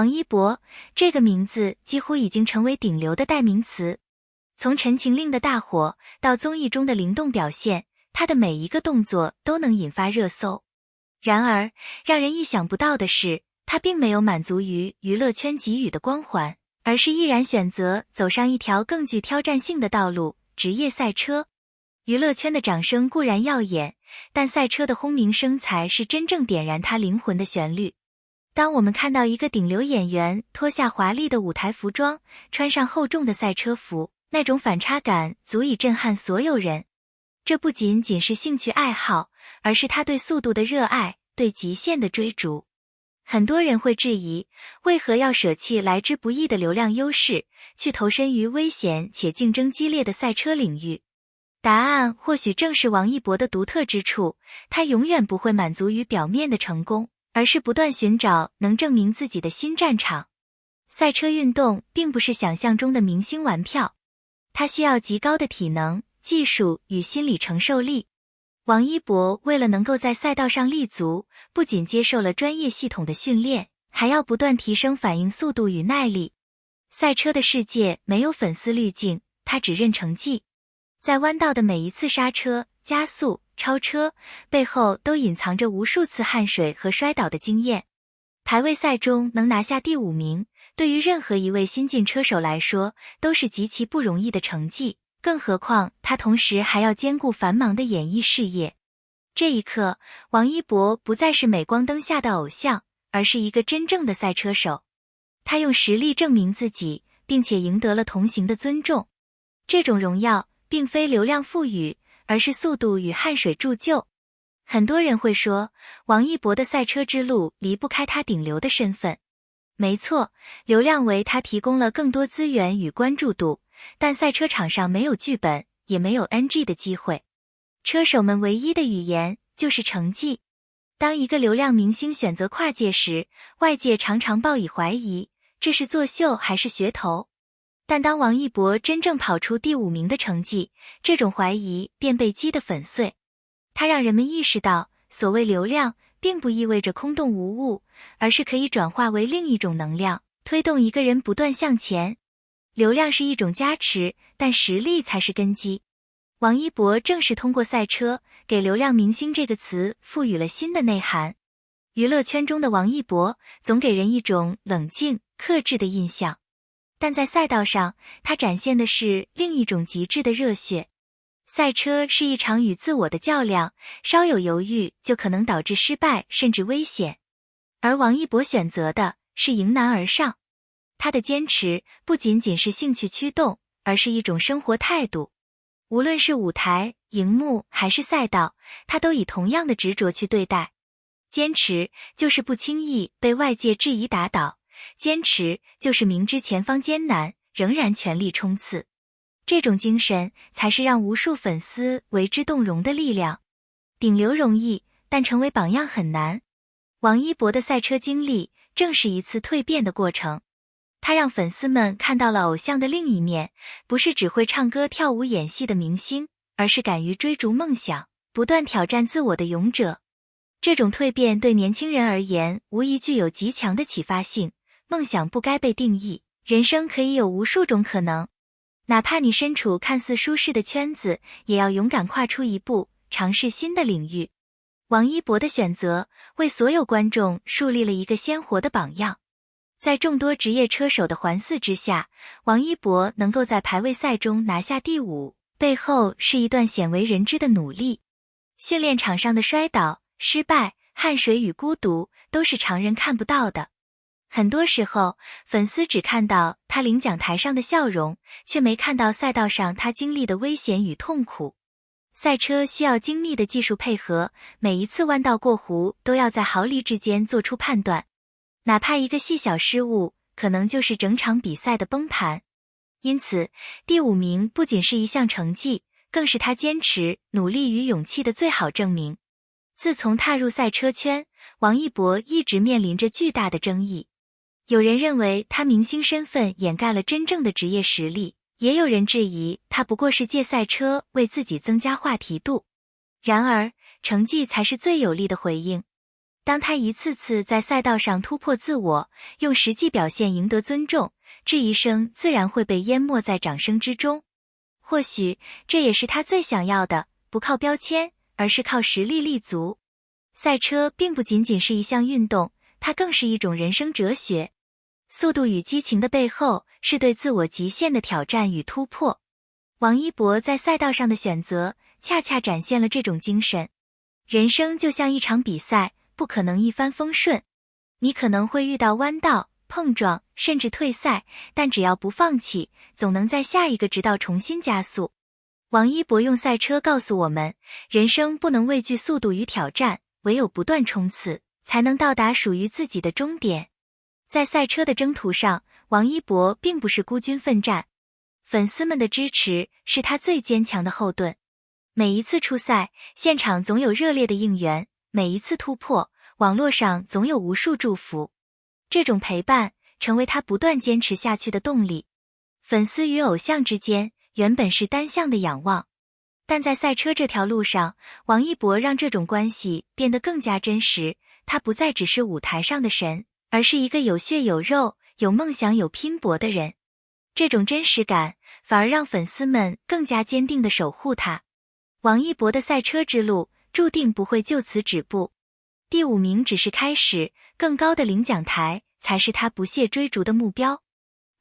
王一博这个名字几乎已经成为顶流的代名词。从《陈情令》的大火到综艺中的灵动表现，他的每一个动作都能引发热搜。然而，让人意想不到的是，他并没有满足于娱乐圈给予的光环，而是毅然选择走上一条更具挑战性的道路——职业赛车。娱乐圈的掌声固然耀眼，但赛车的轰鸣声才是真正点燃他灵魂的旋律。当我们看到一个顶流演员脱下华丽的舞台服装，穿上厚重的赛车服，那种反差感足以震撼所有人。这不仅仅是兴趣爱好，而是他对速度的热爱，对极限的追逐。很多人会质疑，为何要舍弃来之不易的流量优势，去投身于危险且竞争激烈的赛车领域？答案或许正是王一博的独特之处，他永远不会满足于表面的成功，而是不断寻找能证明自己的新战场。赛车运动并不是想象中的明星玩票，它需要极高的体能、技术与心理承受力。王一博为了能够在赛道上立足，不仅接受了专业系统的训练，还要不断提升反应速度与耐力。赛车的世界没有粉丝滤镜，他只认成绩。在弯道的每一次刹车、加速、超车，背后都隐藏着无数次汗水和摔倒的经验。排位赛中能拿下第5名，对于任何一位新晋车手来说，都是极其不容易的成绩，更何况他同时还要兼顾繁忙的演艺事业。这一刻，王一博不再是镁光灯下的偶像，而是一个真正的赛车手。他用实力证明自己，并且赢得了同行的尊重。这种荣耀并非流量赋予，而是速度与汗水铸就。很多人会说，王一博的赛车之路离不开他顶流的身份。没错，流量为他提供了更多资源与关注度，但赛车场上没有剧本，也没有 NG 的机会。车手们唯一的语言就是成绩。当一个流量明星选择跨界时，外界常常抱以怀疑，这是作秀还是噱头？但当王一博真正跑出第5名的成绩，这种怀疑便被击得粉碎。他让人们意识到，所谓流量并不意味着空洞无物，而是可以转化为另一种能量，推动一个人不断向前。流量是一种加持，但实力才是根基。王一博正是通过赛车，给流量明星这个词赋予了新的内涵。娱乐圈中的王一博总给人一种冷静、克制的印象，但在赛道上，他展现的是另一种极致的热血。赛车是一场与自我的较量，稍有犹豫就可能导致失败甚至危险。而王一博选择的是迎难而上。他的坚持不仅仅是兴趣驱动，而是一种生活态度。无论是舞台、荧幕还是赛道，他都以同样的执着去对待。坚持就是不轻易被外界质疑打倒，坚持就是明知前方艰难，仍然全力冲刺。这种精神才是让无数粉丝为之动容的力量。顶流容易，但成为榜样很难。王一博的赛车经历正是一次蜕变的过程。他让粉丝们看到了偶像的另一面，不是只会唱歌跳舞演戏的明星，而是敢于追逐梦想，不断挑战自我的勇者。这种蜕变对年轻人而言无疑具有极强的启发性。梦想不该被定义，人生可以有无数种可能。哪怕你身处看似舒适的圈子，也要勇敢跨出一步，尝试新的领域。王一博的选择为所有观众树立了一个鲜活的榜样。在众多职业车手的环伺之下，王一博能够在排位赛中拿下第5，背后是一段鲜为人知的努力。训练场上的摔倒、失败、汗水与孤独都是常人看不到的。很多时候，粉丝只看到他领奖台上的笑容，却没看到赛道上他经历的危险与痛苦。赛车需要精密的技术配合，每一次弯道过弧都要在毫厘之间做出判断。哪怕一个细小失误，可能就是整场比赛的崩盘。因此，第5名不仅是一项成绩，更是他坚持、努力与勇气的最好证明。自从踏入赛车圈，王一博一直面临着巨大的争议。有人认为他明星身份掩盖了真正的职业实力，也有人质疑他不过是借赛车为自己增加话题度。然而，成绩才是最有力的回应。当他一次次在赛道上突破自我，用实际表现赢得尊重，质疑声自然会被淹没在掌声之中。或许这也是他最想要的，不靠标签，而是靠实力立足。赛车并不仅仅是一项运动，它更是一种人生哲学。速度与激情的背后，是对自我极限的挑战与突破。王一博在赛道上的选择，恰恰展现了这种精神。人生就像一场比赛，不可能一帆风顺。你可能会遇到弯道、碰撞，甚至退赛，但只要不放弃，总能在下一个直道重新加速。王一博用赛车告诉我们，人生不能畏惧速度与挑战，唯有不断冲刺，才能到达属于自己的终点。在赛车的征途上，王一博并不是孤军奋战，粉丝们的支持是他最坚强的后盾。每一次出赛，现场总有热烈的应援，每一次突破，网络上总有无数祝福。这种陪伴成为他不断坚持下去的动力。粉丝与偶像之间原本是单向的仰望，但在赛车这条路上，王一博让这种关系变得更加真实。他不再只是舞台上的神，而是一个有血有肉、有梦想有拼搏的人。这种真实感反而让粉丝们更加坚定地守护他。王一博的赛车之路注定不会就此止步。第5名只是开始，更高的领奖台才是他不懈追逐的目标。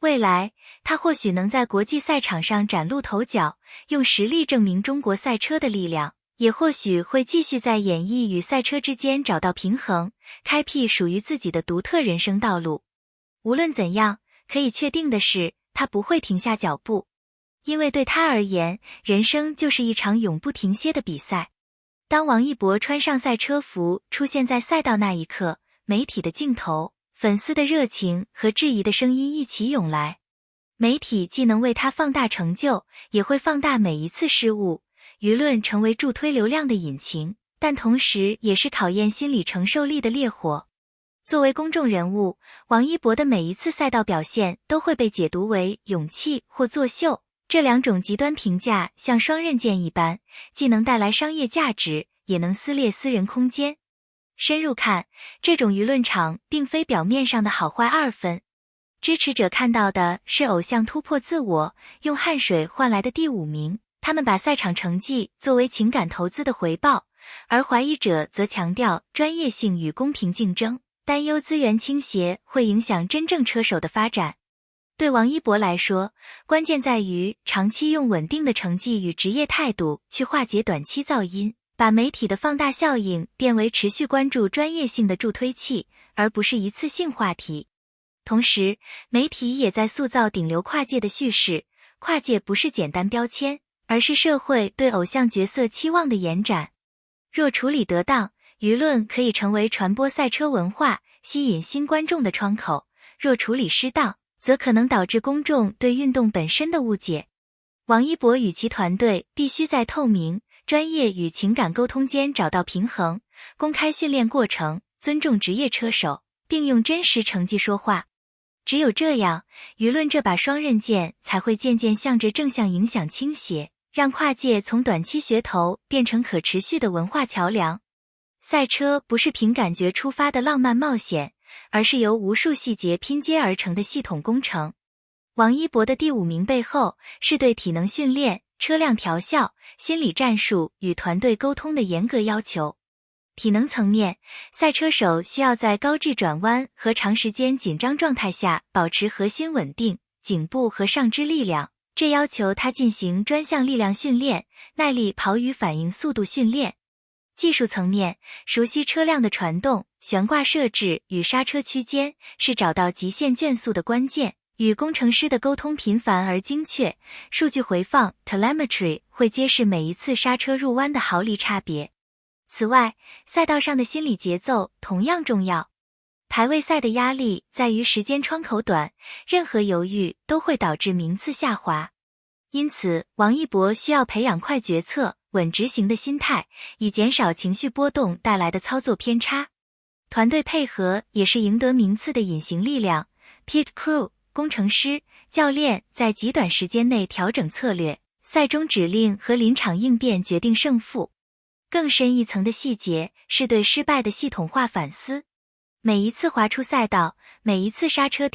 未来，他或许能在国际赛场上崭露头角，用实力证明中国赛车的力量，也或许会继续在演艺与赛车之间找到平衡，开辟属于自己的独特人生道路。无论怎样，可以确定的是，他不会停下脚步。因为对他而言，人生就是一场永不停歇的比赛。当王一博穿上赛车服出现在赛道那一刻，媒体的镜头、粉丝的热情和质疑的声音一起涌来。媒体既能为他放大成就，也会放大每一次失误，舆论成为助推流量的引擎，但同时也是考验心理承受力的烈火。作为公众人物，王一博的每一次赛道表现都会被解读为勇气或作秀。这两种极端评价像双刃剑一般，既能带来商业价值，也能撕裂私人空间。深入看，这种舆论场并非表面上的好坏二分。支持者看到的是偶像突破自我，用汗水换来的第5名，他们把赛场成绩作为情感投资的回报；而怀疑者则强调专业性与公平竞争，担忧资源倾斜会影响真正车手的发展。对王一博来说，关键在于长期用稳定的成绩与职业态度去化解短期噪音，把媒体的放大效应变为持续关注专业性的助推器，而不是一次性话题。同时，媒体也在塑造顶流跨界的叙事，跨界不是简单标签，而是社会对偶像角色期望的延展。若处理得当，舆论可以成为传播赛车文化、吸引新观众的窗口；若处理失当，则可能导致公众对运动本身的误解。王一博与其团队必须在透明、专业与情感沟通间找到平衡，公开训练过程，尊重职业车手，并用真实成绩说话。只有这样，舆论这把双刃剑才会渐渐向着正向影响倾斜，让跨界从短期噱头变成可持续的文化桥梁。赛车不是凭感觉出发的浪漫冒险，而是由无数细节拼接而成的系统工程。王一博的第5名背后，是对体能训练、车辆调校、心理战术与团队沟通的严格要求。体能层面，赛车手需要在高质转弯和长时间紧张状态下保持核心稳定、颈部和上肢力量，这要求他进行专项力量训练、耐力跑与反应速度训练。技术层面，熟悉车辆的传动、悬挂设置与刹车区间是找到极限圈速的关键，与工程师的沟通频繁而精确，数据回放 telemetry 会揭示每一次刹车入弯的毫厘差别。此外，赛道上的心理节奏同样重要。排位赛的压力在于时间窗口短，任何犹豫都会导致名次下滑。因此，王一博需要培养快决策、稳执行的心态，以减少情绪波动带来的操作偏差。团队配合也是赢得名次的隐形力量。Pit Crew、工程师、教练在极短时间内调整策略，赛中指令和临场应变决定胜负。更深一层的细节是对失败的系统化反思。每一次滑出赛道，每一次刹车